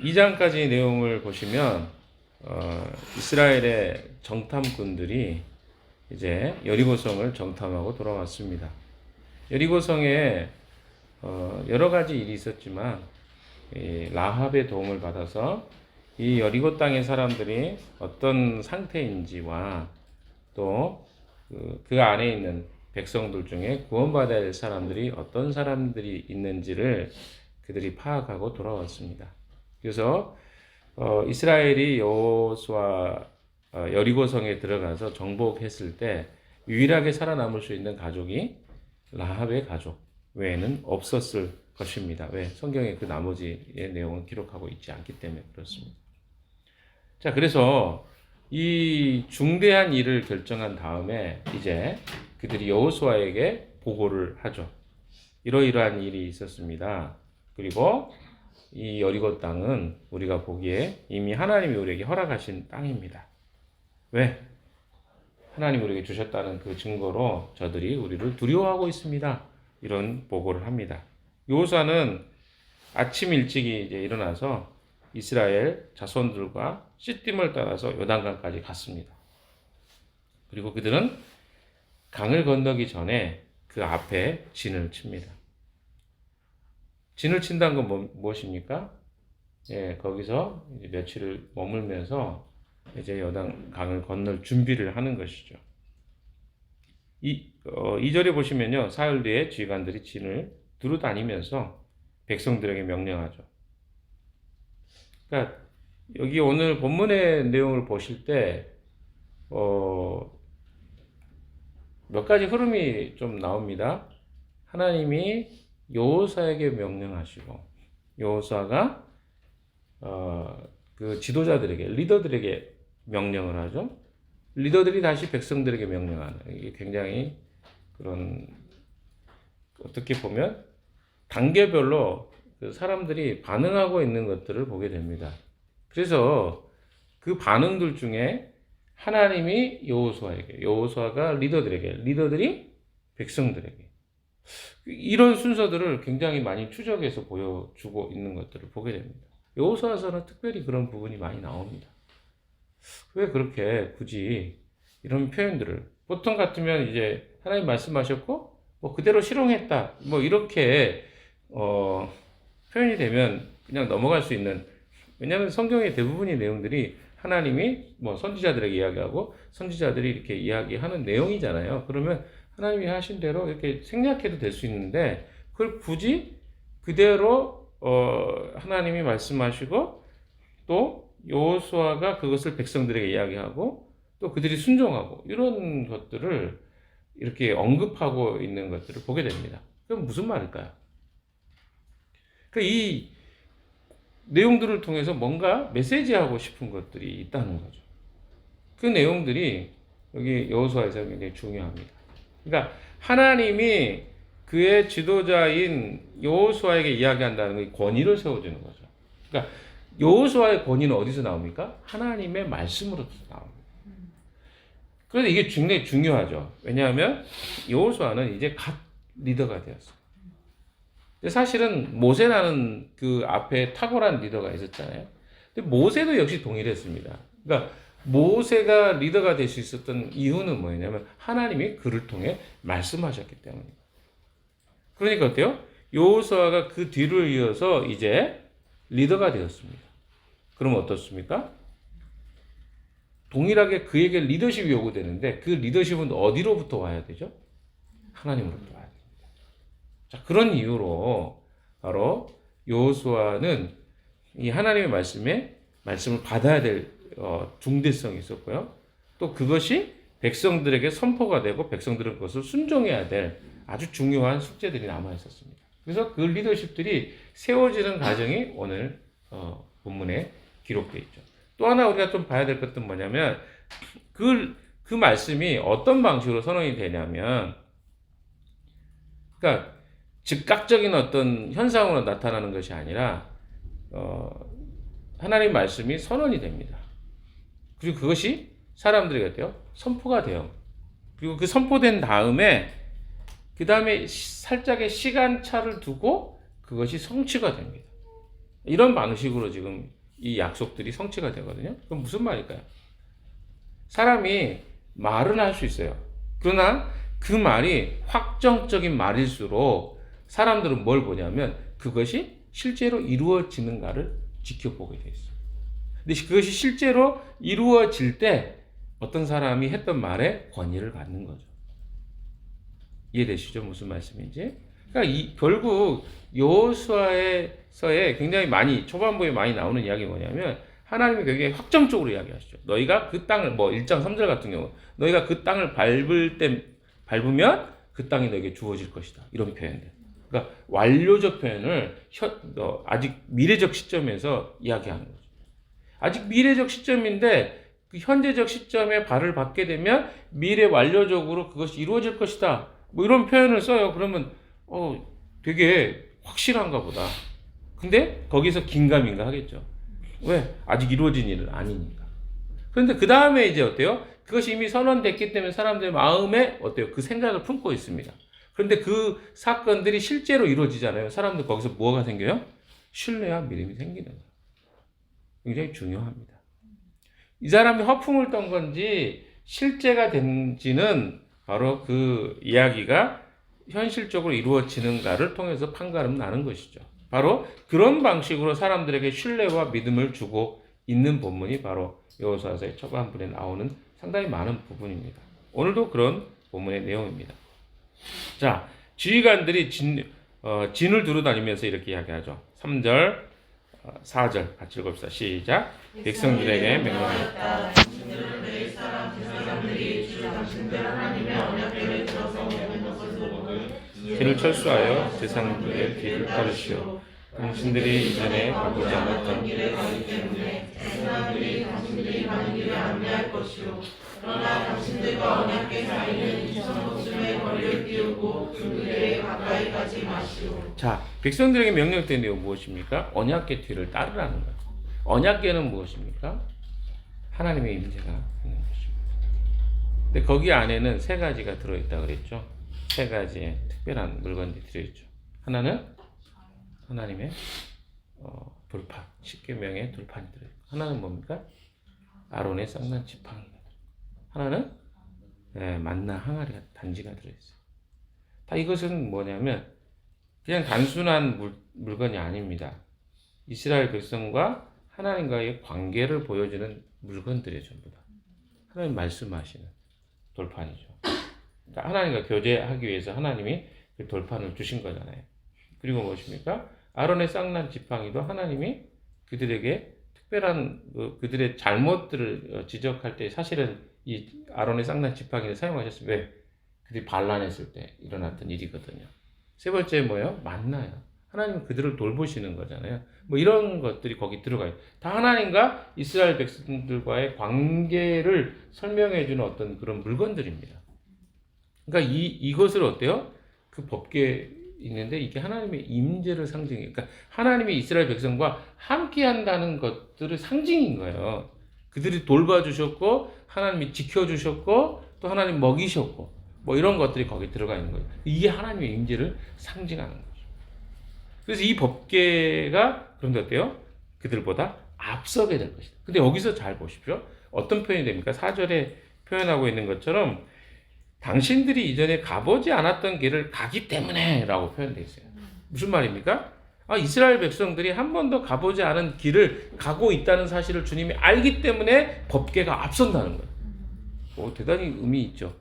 2장까지 내용을 보시면 이스라엘의 정탐꾼들이 이제 여리고성을 정탐하고 돌아왔습니다. 여리고성에 여러 가지 일이 있었지만 라합의 도움을 받아서 이 여리고 땅의 사람들이 어떤 상태인지와 또 그 안에 있는 백성들 중에 구원받아야 할 사람들이 어떤 사람들이 있는지를 그들이 파악하고 돌아왔습니다. 그래서 이스라엘이 여호수아 여리고성에 들어가서 정복했을 때 유일하게 살아남을 수 있는 가족이 라합의 가족 외에는 없었을 것입니다. 왜? 성경에 그 나머지의 내용은 기록하고 있지 않기 때문에 그렇습니다. 자, 그래서 이 중대한 일을 결정한 다음에 이제 그들이 여호수아에게 보고를 하죠. 이러이러한 일이 있었습니다. 그리고 이 여리고 땅은 우리가 보기에 이미 하나님이 우리에게 허락하신 땅입니다. 왜? 하나님이 우리에게 주셨다는 그 증거로 저들이 우리를 두려워하고 있습니다. 이런 보고를 합니다. 여호수아는 아침 일찍이 이제 일어나서 이스라엘 자손들과 시딤을 따라서 요단강까지 갔습니다. 그리고 그들은 강을 건너기 전에 그 앞에 진을 칩니다. 진을 친다는 건 무엇입니까? 예, 거기서 이제 며칠을 머물면서 이제 요단강을 건널 준비를 하는 것이죠. 2절에 보시면요, 사흘 뒤에 지휘관들이 진을 두루 다니면서 백성들에게 명령하죠. 그러니까 여기 오늘 본문의 내용을 보실 때 몇 가지 흐름이 좀 나옵니다. 하나님이 여호수아에게 명령하시고 여호수아가 그 지도자들에게 리더들에게 명령을 하죠. 리더들이 다시 백성들에게 명령하는, 이게 굉장히 그런, 어떻게 보면 단계별로 그 사람들이 반응하고 있는 것들을 보게 됩니다. 그래서 그 반응들 중에 하나님이 여호수아에게, 여호수아가 리더들에게, 리더들이 백성들에게, 이런 순서들을 굉장히 많이 추적해서 보여주고 있는 것들을 보게 됩니다. 여호수아서는 특별히 그런 부분이 많이 나옵니다. 왜 그렇게 굳이 이런 표현들을, 보통 같으면 이제 하나님 말씀하셨고 뭐 그대로 실행했다 뭐 이렇게 표현이 되면 그냥 넘어갈 수 있는, 왜냐하면 성경의 대부분의 내용들이 하나님이 뭐 선지자들에게 이야기하고 선지자들이 이렇게 이야기하는 내용이잖아요. 그러면 하나님이 하신 대로 이렇게 생략해도 될 수 있는데 그걸 굳이 그대로 하나님이 말씀하시고 또 여호수아가 그것을 백성들에게 이야기하고 또 그들이 순종하고 이런 것들을 이렇게 언급하고 있는 것들을 보게 됩니다. 그럼 무슨 말일까요? 이 내용들을 통해서 뭔가 메시지하고 싶은 것들이 있다는 거죠. 그 내용들이 여기 여호수아에서 굉장히 중요합니다. 그러니까 하나님이 그의 지도자인 여호수아에게 이야기한다는 게 권위를 세워주는 거죠. 그러니까 여호수아의 권위는 어디서 나옵니까? 하나님의 말씀으로서 나옵니다. 그런데 이게 굉장히 중요하죠. 왜냐하면 여호수아는 이제 갓 리더가 되었어요. 사실은 모세라는 그 앞에 탁월한 리더가 있었잖아요. 근데 모세도 역시 동일했습니다. 그러니까 모세가 리더가 될 수 있었던 이유는 뭐냐면 하나님이 그를 통해 말씀하셨기 때문입니다. 그러니까 어때요? 여호수아가 그 뒤를 이어서 이제 리더가 되었습니다. 그럼 어떻습니까? 동일하게 그에게 리더십이 요구되는데 그 리더십은 어디로부터 와야 되죠? 하나님으로부터 와야 됩니다. 자, 그런 이유로 바로 여호수아는 이 하나님의 말씀을 받아야 될 중대성이 있었고요. 또 그것이 백성들에게 선포가 되고 백성들은 그것을 순종해야 될 아주 중요한 숙제들이 남아 있었습니다. 그래서 그 리더십들이 세워지는 과정이 오늘 본문에 기록되어 있죠. 또 하나 우리가 좀 봐야 될 것은 뭐냐면 그 말씀이 어떤 방식으로 선언이 되냐면, 그러니까 즉각적인 어떤 현상으로 나타나는 것이 아니라 하나님 말씀이 선언이 됩니다. 그리고 그것이 사람들에게 어때요? 선포가 돼요. 그리고 그 선포된 다음에 그 다음에 살짝의 시간차를 두고 그것이 성취가 됩니다. 이런 방식으로 지금 이 약속들이 성취가 되거든요. 그럼 무슨 말일까요? 사람이 말은 할 수 있어요. 그러나 그 말이 확정적인 말일수록 사람들은 뭘 보냐면 그것이 실제로 이루어지는가를 지켜보게 돼 있어요. 근데 그것이 실제로 이루어질 때 어떤 사람이 했던 말에 권위를 갖는 거죠. 이해되시죠? 무슨 말씀인지? 그러니까 결국 여호수아서에 굉장히 많이 초반부에 많이 나오는 이야기가 뭐냐면 하나님이 굉장히 확정적으로 이야기하시죠. 너희가 그 땅을 뭐 1장 3절 같은 경우 너희가 그 땅을 밟으면 그 땅이 너에게 주어질 것이다. 이런 표현들. 그러니까 완료적 표현을 아직 미래적 시점에서 이야기하는 거죠. 아직 미래적 시점인데 그 현재적 시점에 발을 받게 되면 미래 완료적으로 그것이 이루어질 것이다. 뭐 이런 표현을 써요. 그러면 되게 확실한가 보다. 근데 거기서 긴가민가 하겠죠. 왜? 아직 이루어진 일은 아니니까. 그런데 그 다음에 이제 어때요? 그것이 이미 선언됐기 때문에 사람들의 마음에 어때요? 그 생각을 품고 있습니다. 그런데 그 사건들이 실제로 이루어지잖아요. 사람들 거기서 뭐가 생겨요? 신뢰와 믿음이 생기는 거예요. 굉장히 중요합니다. 이 사람이 허풍을 떤 건지 실제가 된지는 바로 그 이야기가 현실적으로 이루어지는가를 통해서 판가름 나는 것이죠. 바로 그런 방식으로 사람들에게 신뢰와 믿음을 주고 있는 본문이 바로 여호수아서의 초반부에 나오는 상당히 많은 부분입니다. 오늘도 그런 본문의 내용입니다. 자, 지휘관들이 진을 두루다니면서 이렇게 이야기하죠. 3절, 4절 같이 읽읍시다. 시작. 백성들에게 명령하였다. 길을 철수하여 제사장들의 뒤를 따르시오. 당신들이 이전에 가보지 않았던 길을 가기 때문에 제사장들이 당신들이 가는 길을 안내할 것이오. 그러나 당신들과 언약궤 사이는 이천목숨의 거리를 띄우고 그들에게 가까이 가지 마시오. 자, 백성들에게 명령된 내용 무엇입니까? 언약궤 뒤를 따르라는 거예요. 언약궤는 무엇입니까? 하나님의 임재가 있는 것입니다. 근데 거기 안에는 세 가지가 들어있다 그랬죠. 세 가지의 특별한 물건들이 들어있죠. 하나는 하나님의 돌판, 10계명의 돌판이 들어있고, 하나는 뭡니까? 아론의 쌍난 지팡이, 하나는 만나 항아리 같은 단지가 들어있어요. 다 이것은 뭐냐면 그냥 단순한 물건이 아닙니다. 이스라엘 백성과 하나님과의 관계를 보여주는 물건들이 전부 다 하나님 말씀하시는 돌판이죠. 그러니까 하나님과 교제하기 위해서 하나님이 그 돌판을 주신 거잖아요. 그리고 무엇입니까? 아론의 쌍난 지팡이도 하나님이 그들에게 특별한 그들의 잘못들을 지적할 때 사실은 이 아론의 쌍난 지팡이를 사용하셨어요. 왜? 그들이 반란했을 때 일어났던 일이거든요. 세 번째 뭐예요? 만나요. 하나님은 그들을 돌보시는 거잖아요. 뭐 이런 것들이 거기 들어가요. 다 하나님과 이스라엘 백성들과의 관계를 설명해주는 어떤 그런 물건들입니다. 그러니까 이것을 어때요? 그 법궤에 있는데 이게 하나님의 임재를 상징해요. 그러니까 하나님이 이스라엘 백성과 함께 한다는 것들의 상징인 거예요. 그들이 돌봐주셨고 하나님이 지켜주셨고 또 하나님 먹이셨고 뭐 이런 것들이 거기 들어가 있는 거예요. 이게 하나님의 임재를 상징하는 거죠. 그래서 이 법궤가 그런데 어때요? 그들보다 앞서게 될 것이다. 근데 여기서 잘 보십시오. 어떤 표현이 됩니까? 4절에 표현하고 있는 것처럼 당신들이 이전에 가보지 않았던 길을 가기 때문에 라고 표현되어 있어요. 무슨 말입니까? 이스라엘 백성들이 한 번도 가보지 않은 길을 가고 있다는 사실을 주님이 알기 때문에 법궤가 앞선다는 거예요. 대단히 의미 있죠.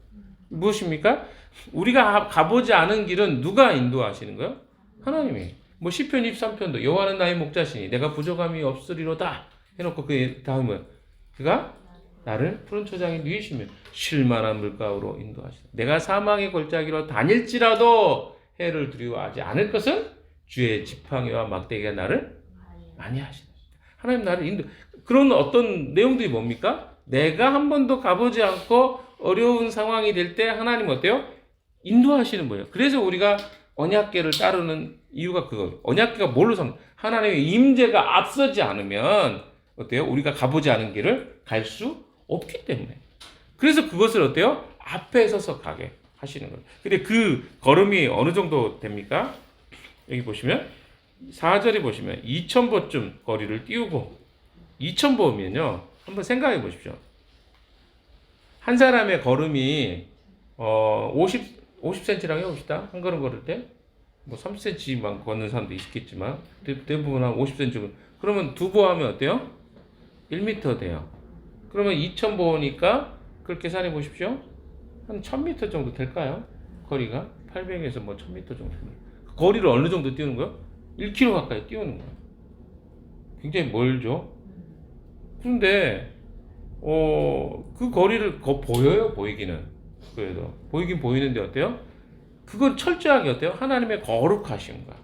무엇입니까? 우리가 가보지 않은 길은 누가 인도하시는 거예요? 하나님이. 뭐 시편 23편도 여호와는 나의 목자시니 내가 부족함이 없으리로다 해놓고 그 다음은 그가 나를 푸른 초장에 누이시며 쉴만한 물가로 인도하시다. 내가 사망의 골짜기로 다닐지라도 해를 두려워하지 않을 것은 주의 지팡이와 막대기가 나를 많이 하시다. 하나님 나를 인도. 그런 어떤 내용들이 뭡니까? 내가 한 번도 가보지 않고 어려운 상황이 될 때 하나님 어때요? 인도하시는 거예요. 그래서 우리가 언약궤를 따르는 이유가 그거예요. 언약궤가 뭘로 하나님의 임재가 앞서지 않으면 어때요? 우리가 가보지 않은 길을 갈 수 없기 때문에. 그래서 그것을 어때요? 앞에 서서 가게 하시는 거예요. 근데 그 걸음이 어느 정도 됩니까? 여기 보시면 4절에 보시면 2000보쯤 거리를 띄우고 2000보면요. 한번 생각해 보십시오. 한 사람의 걸음이 50cm라고 해봅시다. 한 걸음 걸을 때. 뭐 30cm만 걷는 사람도 있겠지만 대부분 한 50cm. 그러면 두 보 하면 어때요? 1m 돼요. 그러면 2000보니까 그렇게 계산해 보십시오. 한 1000m 정도 될까요? 거리가 800에서 뭐 1000m 정도. 거리를 어느 정도 띄우는 거예요? 1km 가까이 띄우는 거예요. 굉장히 멀죠. 그런데 그 거리를 보여요? 보이기는. 그래도 보이긴 보이는데 어때요? 그건 철저하게 어때요? 하나님의 거룩하심과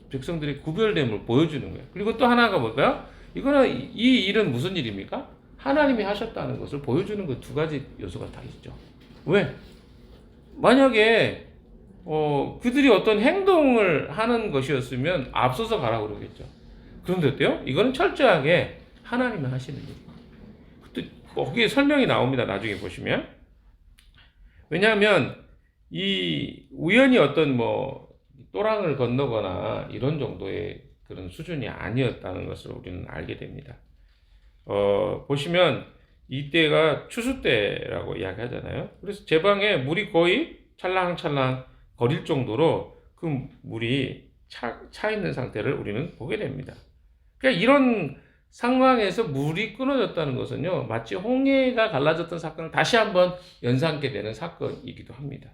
백성들의 구별됨을 보여주는 거예요. 그리고 또 하나가 뭘까요? 이거는 이 일은 무슨 일입니까? 하나님이 하셨다는 것을 보여주는 그 두 가지 요소가 다 있죠. 왜? 만약에 그들이 어떤 행동을 하는 것이었으면 앞서서 가라고 그러겠죠. 그런데 어때요? 이거는 철저하게 하나님이 하시는 일이에요. 거기에 설명이 나옵니다. 나중에 보시면. 왜냐하면 이 우연히 어떤 뭐 또랑을 건너거나 이런 정도의 그런 수준이 아니었다는 것을 우리는 알게 됩니다. 보시면 이때가 추수 때라고 이야기하잖아요. 그래서 제방에 물이 거의 찰랑찰랑 거릴 정도로 그 물이 차 있는 상태를 우리는 보게 됩니다. 그러니까 이런 상황에서 물이 끊어졌다는 것은요, 마치 홍해가 갈라졌던 사건을 다시 한번 연상케 되는 사건이기도 합니다.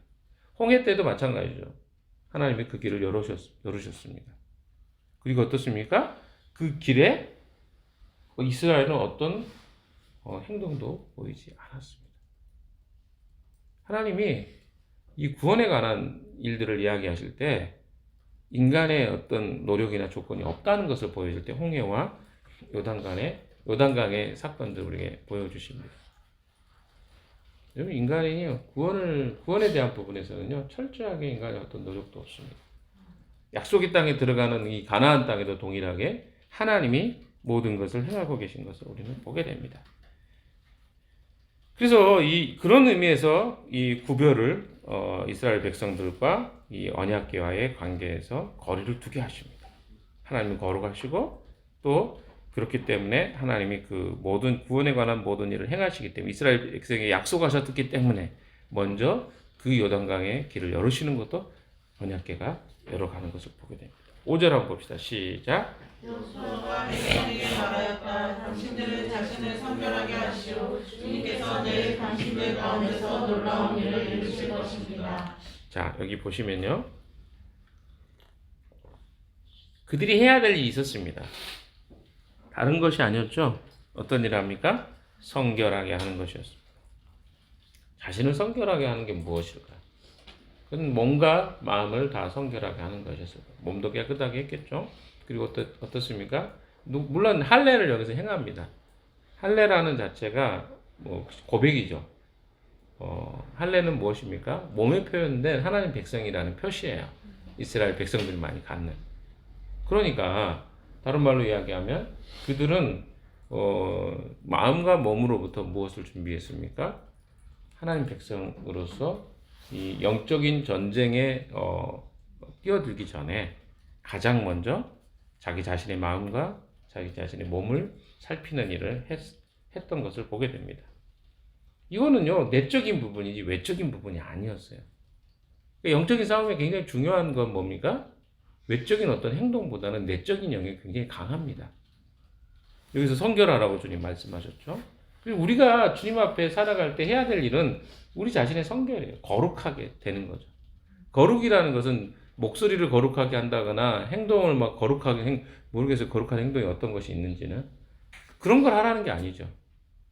홍해 때도 마찬가지죠. 하나님이 그 길을 열으셨습니다. 그리고 어떻습니까? 그 길에 이스라엘은 어떤 행동도 보이지 않았습니다. 하나님이 이 구원에 관한 일들을 이야기하실 때 인간의 어떤 노력이나 조건이 없다는 것을 보여줄 때 홍해와 요단강의 사건들을 우리에게 보여주십니다. 여러분, 인간이 구원에 대한 부분에서는요, 철저하게 인간의 어떤 노력도 없습니다. 약속의 땅에 들어가는 이 가나안 땅에도 동일하게 하나님이 모든 것을 행하고 계신 것을 우리는 보게 됩니다. 그래서 그런 의미에서 이 구별을 이스라엘 백성들과 이 언약궤와의 관계에서 거리를 두게 하십니다. 하나님은 거룩하시고 또 그렇기 때문에 하나님이 그 모든 구원에 관한 모든 일을 행하시기 때문에 이스라엘 백성에게 약속하셨기 때문에 먼저 그 요단강의 길을 열으시는 것도 언약궤가 열어가는 것을 보게 됩니다. 5절 한번 봅시다. 시작. 여호수아가 백성에게 말하였다. 당신들은 자신을 성결하게 하시오. 주님께서 내일 당신들 가운데서 놀라운 일을 이루실 것입니다. 자, 여기 보시면요, 그들이 해야 될 일이 있었습니다. 다른 것이 아니었죠. 어떤 일을 합니까? 성결하게 하는 것이었습니다. 자신을 성결하게 하는 게 무엇일까요? 그건 몸과 마음을 다 성결하게 하는 것이었어요. 몸도 깨끗하게 했겠죠. 그리고 어떻습니까? 물론 할례를 여기서 행합니다. 할례라는 자체가 뭐 고백이죠. 할례는 무엇입니까? 몸에 표현된 하나님 백성이라는 표시예요. 이스라엘 백성들이 많이 갖는. 그러니까 다른 말로 이야기하면 그들은 마음과 몸으로부터 무엇을 준비했습니까? 하나님 백성으로서 이 영적인 전쟁에 뛰어들기 전에 가장 먼저 자기 자신의 마음과 자기 자신의 몸을 살피는 일을 했던 것을 보게 됩니다. 이거는요, 내적인 부분이지 외적인 부분이 아니었어요. 그러니까 영적인 싸움에 굉장히 중요한 건 뭡니까? 외적인 어떤 행동보다는 내적인 영역이 굉장히 강합니다. 여기서 성결하라고 주님 말씀하셨죠. 그리고 우리가 주님 앞에 살아갈 때 해야 될 일은 우리 자신의 성결이에요. 거룩하게 되는 거죠. 거룩이라는 것은 목소리를 거룩하게 한다거나 행동을 막 거룩하게 모르겠어요. 거룩한 행동이 어떤 것이 있는지는 그런 걸 하라는 게 아니죠.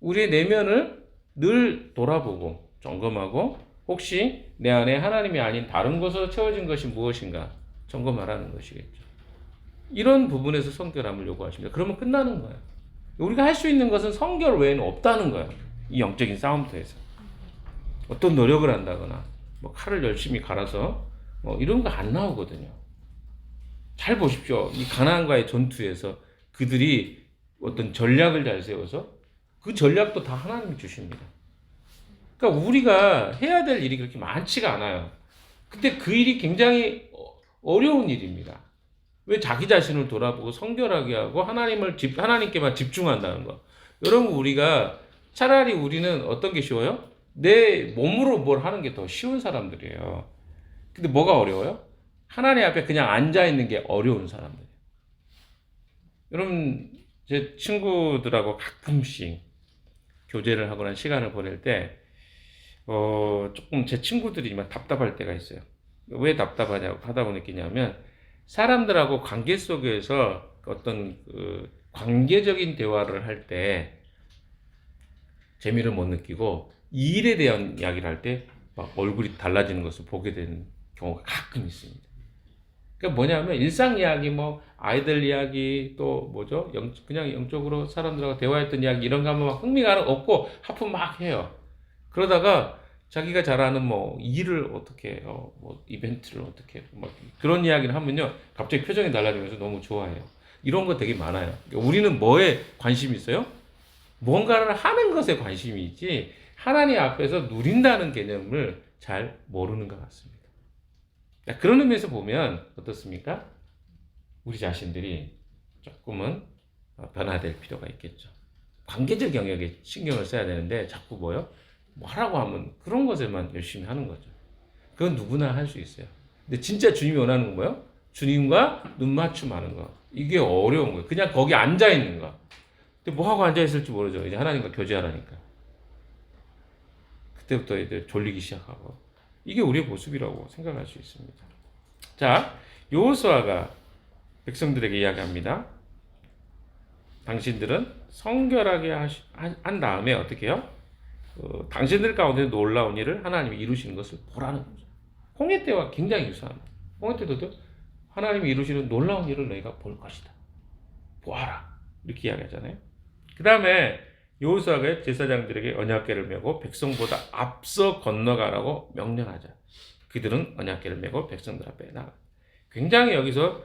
우리의 내면을 늘 돌아보고 점검하고 혹시 내 안에 하나님이 아닌 다른 것으로 채워진 것이 무엇인가 점검하라는 것이겠죠. 이런 부분에서 성결함을 요구하십니다. 그러면 끝나는 거예요. 우리가 할 수 있는 것은 성결 외에는 없다는 거예요. 이 영적인 싸움터에서 어떤 노력을 한다거나 뭐 칼을 열심히 갈아서 이런 거 안 나오거든요. 잘 보십시오. 이 가나안과의 전투에서 그들이 어떤 전략을 잘 세워서 그 전략도 다 하나님이 주십니다. 그러니까 우리가 해야 될 일이 그렇게 많지가 않아요. 근데 그 일이 굉장히 어려운 일입니다. 왜 자기 자신을 돌아보고 성결하게 하고 하나님께만 집중한다는 거. 여러분 우리가 차라리 우리는 어떤 게 쉬워요? 내 몸으로 뭘 하는 게 더 쉬운 사람들이에요. 근데 뭐가 어려워요? 하나님 앞에 그냥 앉아 있는 게 어려운 사람들. 여러분 제 친구들하고 가끔씩 교제를 하거나 시간을 보낼 때 조금 제 친구들이 막 답답할 때가 있어요. 왜 답답하냐고 하다 보니 느끼냐면 사람들하고 관계 속에서 어떤 그 관계적인 대화를 할 때 재미를 못 느끼고 일에 대한 이야기를 할 때 막 얼굴이 달라지는 것을 보게 되는 경우가 가끔 있습니다. 그러니까 뭐냐면 일상 이야기, 뭐 아이들 이야기, 또 뭐죠? 그냥 영적으로 사람들하고 대화했던 이야기 이런 거 하면 막 흥미가 없고 하품 막 해요. 그러다가 자기가 잘 아는 뭐 일을 어떻게 해요, 뭐 이벤트를 어떻게 해요, 막 그런 이야기를 하면요 갑자기 표정이 달라지면서 너무 좋아해요. 이런 거 되게 많아요. 그러니까 우리는 뭐에 관심이 있어요? 뭔가를 하는 것에 관심이 있지 하나님 앞에서 누린다는 개념을 잘 모르는 것 같습니다. 그런 의미에서 보면 어떻습니까? 우리 자신들이 조금은 변화될 필요가 있겠죠. 관계적 영역에 신경을 써야 되는데 자꾸 뭐요? 뭐라고 하면 그런 것에만 열심히 하는 거죠. 그건 누구나 할 수 있어요. 근데 진짜 주님이 원하는 건 뭐예요? 주님과 눈맞춤하는 거. 이게 어려운 거예요. 그냥 거기 앉아 있는 거. 근데 뭐 하고 앉아 있을지 모르죠. 이제 하나님과 교제하라니까. 그때부터 이제 졸리기 시작하고. 이게 우리의 모습이라고 생각할 수 있습니다. 자, 여호수아가 백성들에게 이야기합니다. 당신들은 성결하게 한 다음에 어떻게 해요? 당신들 가운데 놀라운 일을 하나님이 이루시는 것을 보라는 거죠. 홍해 때와 굉장히 유사합니다. 홍해 때도 하나님이 이루시는 놀라운 일을 너희가 볼 것이다. 보아라. 이렇게 이야기하잖아요. 그 다음에 여호수아가 제사장들에게 언약궤를 메고 백성보다 앞서 건너가라고 명령하자. 그들은 언약궤를 메고 백성들 앞에 나가. 굉장히 여기서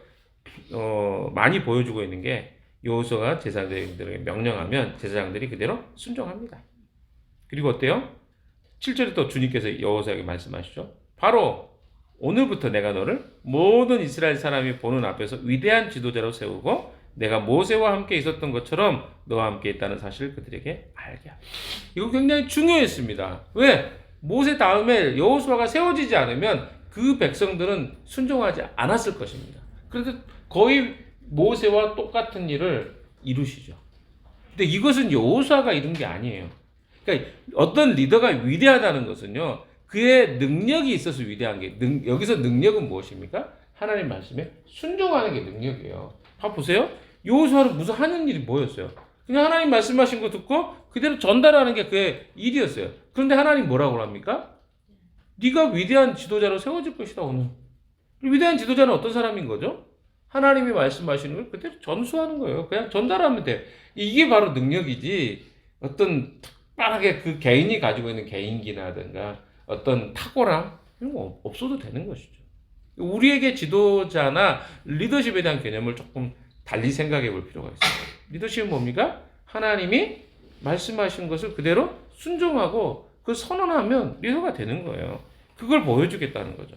많이 보여주고 있는 게 여호수아가 제사장들에게 명령하면 제사장들이 그대로 순종합니다. 그리고 어때요? 7절에 또 주님께서 여호수아에게 말씀하시죠. 바로 오늘부터 내가 너를 모든 이스라엘 사람이 보는 앞에서 위대한 지도자로 세우고 내가 모세와 함께 있었던 것처럼 너와 함께 있다는 사실을 그들에게 알게 하라. 이거 굉장히 중요했습니다. 왜? 모세 다음에 여호수아가 세워지지 않으면 그 백성들은 순종하지 않았을 것입니다. 그런데 거의 모세와 똑같은 일을 이루시죠. 근데 이것은 여호수아가 이룬 게 아니에요. 그러니까 어떤 리더가 위대하다는 것은요, 그의 능력이 있어서 위대한 게, 여기서 능력은 무엇입니까? 하나님 말씀에 순종하는 게 능력이에요. 보세요. 여호수아는 무슨 하는 일이 뭐였어요? 그냥 하나님 말씀하신 거 듣고 그대로 전달하는 게 그의 일이었어요. 그런데 하나님 뭐라고 합니까? 네가 위대한 지도자로 세워질 것이다 오늘. 위대한 지도자는 어떤 사람인 거죠? 하나님이 말씀하시는 걸 그대로 전수하는 거예요. 그냥 전달하면 돼. 이게 바로 능력이지 어떤 특별하게 그 개인이 가지고 있는 개인기라든가 어떤 탁월함 이런 거 없어도 되는 것이죠. 우리에게 지도자나 리더십에 대한 개념을 조금 달리 생각해 볼 필요가 있습니다. 리더십은 뭡니까? 하나님이 말씀하신 것을 그대로 순종하고 그 선언하면 리더가 되는 거예요. 그걸 보여주겠다는 거죠.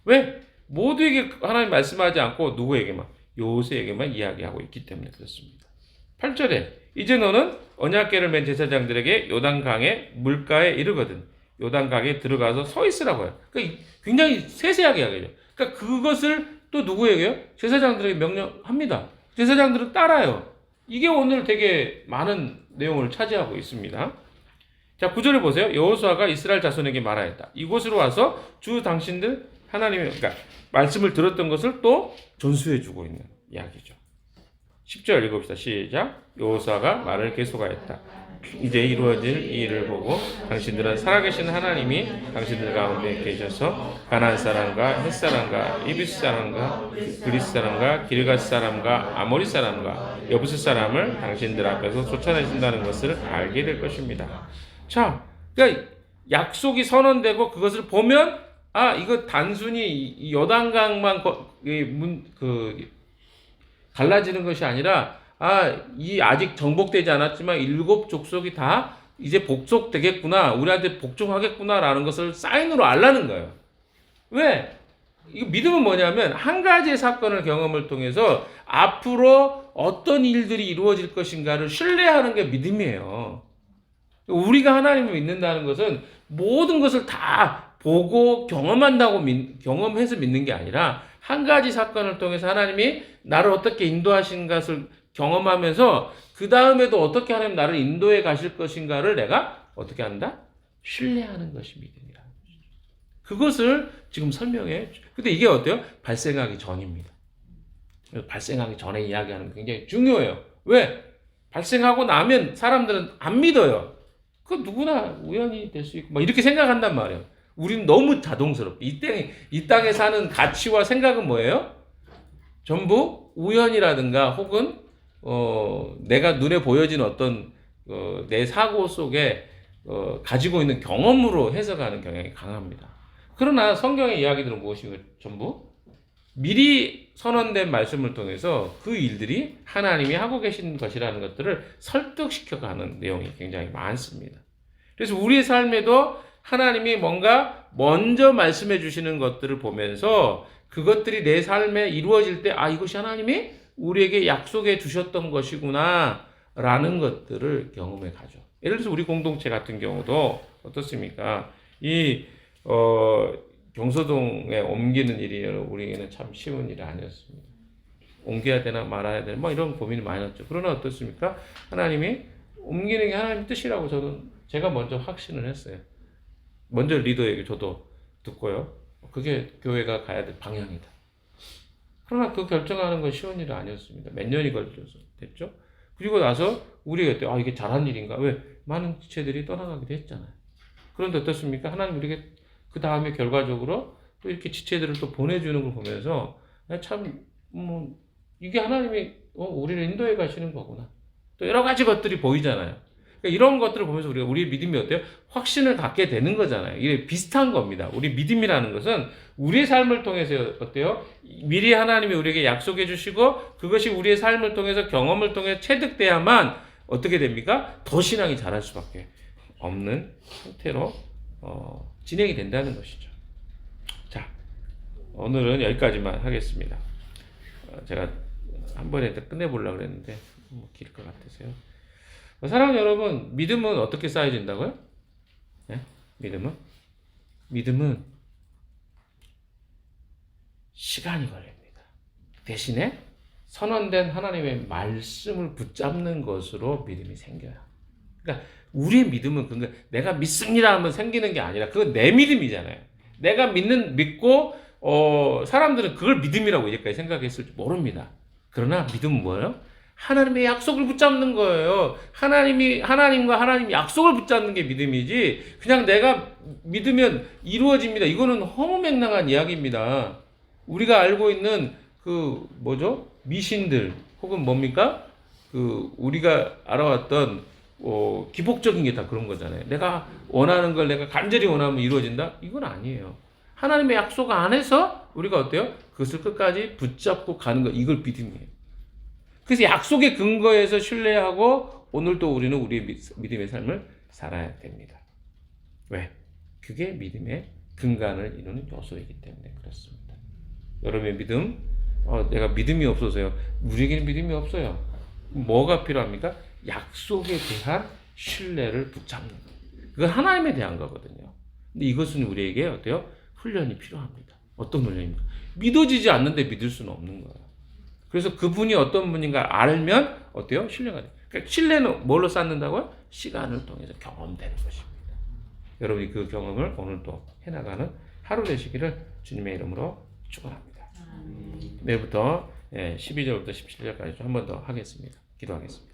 왜? 모두에게 하나님 말씀하지 않고 누구에게만? 여호수아에게만 이야기하고 있기 때문에 그렇습니다. 8절에 이제 너는 언약궤를 맨 제사장들에게 요단강의 물가에 이르거든 요단강에 들어가서 서 있으라고 해요. 그러니까 굉장히 세세하게 이야기해요. 그러니까 그것을 또 누구에게요? 제사장들에게 명령합니다. 제사장들은 따라요. 이게 오늘 되게 많은 내용을 차지하고 있습니다. 자, 9절에 보세요. 여호수아가 이스라엘 자손에게 말하였다. 이곳으로 와서 주 당신들 하나님의 그러니까 말씀을 들었던 것을 또 전수해 주고 있는 이야기죠. 10절 읽읍시다. 시작. 여호수아가 말을 계속하였다. 이제 이루어질 이 일을 보고 당신들은 살아계신 하나님이 당신들 가운데 계셔서 가나안 사람과 헷 사람과 이비스 사람과 그리스 사람과 기르가스 사람과 아모리 사람과 여부스 사람을 당신들 앞에서 쫓아내신다는 것을 알게 될 것입니다. 자, 그러니까 약속이 선언되고 그것을 보면 이거 단순히 요단강만 갈라지는 것이 아니라 이 아직 정복되지 않았지만 7 족속이 다 이제 복속되겠구나, 우리한테 복종하겠구나라는 것을 사인으로 알라는 거예요. 왜? 이거 믿음은 뭐냐면 한 가지의 사건을 경험을 통해서 앞으로 어떤 일들이 이루어질 것인가를 신뢰하는 게 믿음이에요. 우리가 하나님을 믿는다는 것은 모든 것을 다 보고 경험해서 믿는 게 아니라 한 가지 사건을 통해서 하나님이 나를 어떻게 인도하신 것을 경험하면서 그 다음에도 어떻게 하나님 나를 인도해 가실 것인가를 내가 어떻게 한다? 신뢰하는 것이 믿음이라. 그것을 지금 설명해. 근데 이게 어때요? 발생하기 전입니다. 발생하기 전에 이야기하는 게 굉장히 중요해요. 왜? 발생하고 나면 사람들은 안 믿어요. 그 누구나 우연히 될 수 있고 막 이렇게 생각한단 말이에요. 우리는 너무 자동스럽게 이 땅에 사는 가치와 생각은 뭐예요? 전부 우연이라든가 혹은 내가 눈에 보여지는 어떤 내 사고 속에 가지고 있는 경험으로 해석하는 경향이 강합니다. 그러나 성경의 이야기들은 무엇이고 전부 미리 선언된 말씀을 통해서 그 일들이 하나님이 하고 계신 것이라는 것들을 설득시켜가는 내용이 굉장히 많습니다. 그래서 우리의 삶에도 하나님이 뭔가 먼저 말씀해 주시는 것들을 보면서 그것들이 내 삶에 이루어질 때 이것이 하나님이 우리에게 약속해 주셨던 것이구나 라는 것들을 경험해 가죠. 예를 들어서 우리 공동체 같은 경우도 어떻습니까? 경서동에 옮기는 일이 우리에게는 참 쉬운 일이 아니었습니다. 옮겨야 되나 말아야 되나 이런 고민이 많았죠. 그러나 어떻습니까? 하나님이 옮기는 게 하나님 뜻이라고 제가 먼저 확신을 했어요. 먼저 리더에게 저도 듣고요. 그게 교회가 가야 될 방향이다. 그러나 그 결정하는 건 쉬운 일이 아니었습니다. 몇 년이 걸려서 됐죠. 그리고 나서 우리가 그때 이게 잘한 일인가? 왜? 많은 지체들이 떠나가기도 했잖아요. 그런데 어떻습니까? 하나님 우리에게 그 다음에 결과적으로 또 이렇게 지체들을 또 보내주는 걸 보면서 이게 하나님이 우리를 인도해 가시는 거구나. 또 여러 가지 것들이 보이잖아요. 그러니까 이런 것들을 보면서 우리의 믿음이 어때요? 확신을 갖게 되는 거잖아요. 이게 비슷한 겁니다. 우리 믿음이라는 것은 우리의 삶을 통해서 어때요? 미리 하나님이 우리에게 약속해 주시고 그것이 우리의 삶을 통해서 경험을 통해 체득돼야만 어떻게 됩니까? 더 신앙이 자랄 수밖에 없는 상태로 진행이 된다는 것이죠. 자, 오늘은 여기까지만 하겠습니다. 제가 한 번에 끝내보려고 그랬는데 길 것 같아서요. 사랑하는 여러분, 믿음은 어떻게 쌓여진다고요? 네? 믿음은 시간이 걸립니다. 대신에 선언된 하나님의 말씀을 붙잡는 것으로 믿음이 생겨요. 그러니까 우리의 믿음은 내가 믿습니다 하면 생기는 게 아니라 그건 내 믿음이잖아요. 내가 믿고 사람들은 그걸 믿음이라고 이제까지 생각했을지 모릅니다. 그러나 믿음은 뭐예요? 하나님의 약속을 붙잡는 거예요. 하나님과 하나님 약속을 붙잡는 게 믿음이지 그냥 내가 믿으면 이루어집니다. 이거는 허무맹랑한 이야기입니다. 우리가 알고 있는 미신들 혹은 뭡니까? 우리가 알아왔던 기복적인 게 다 그런 거잖아요. 내가 원하는 걸 내가 간절히 원하면 이루어진다? 이건 아니에요. 하나님의 약속 안에서 우리가 어때요? 그것을 끝까지 붙잡고 가는 거, 이걸 믿음이에요. 그래서 약속의 근거에서 신뢰하고 오늘도 우리는 우리의 믿음의 삶을 살아야 됩니다. 왜? 그게 믿음의 근간을 이루는 요소이기 때문에 그렇습니다. 여러분의 믿음, 내가 믿음이 없어서요. 우리에게는 믿음이 없어요. 뭐가 필요합니까? 약속에 대한 신뢰를 붙잡는 것. 그건 하나님에 대한 거거든요. 근데 이것은 우리에게 어때요? 훈련이 필요합니다. 어떤 훈련입니까? 믿어지지 않는데 믿을 수는 없는 거예요. 그래서 그분이 어떤 분인가 알면 어때요? 신뢰가 돼요. 그러니까 신뢰는 뭘로 쌓는다고요? 시간을 통해서 경험되는 것입니다. 여러분이 그 경험을 오늘도 해나가는 하루 되시기를 주님의 이름으로 축원합니다. 내일부터 12절부터 17절까지 한 번 더 하겠습니다. 기도하겠습니다.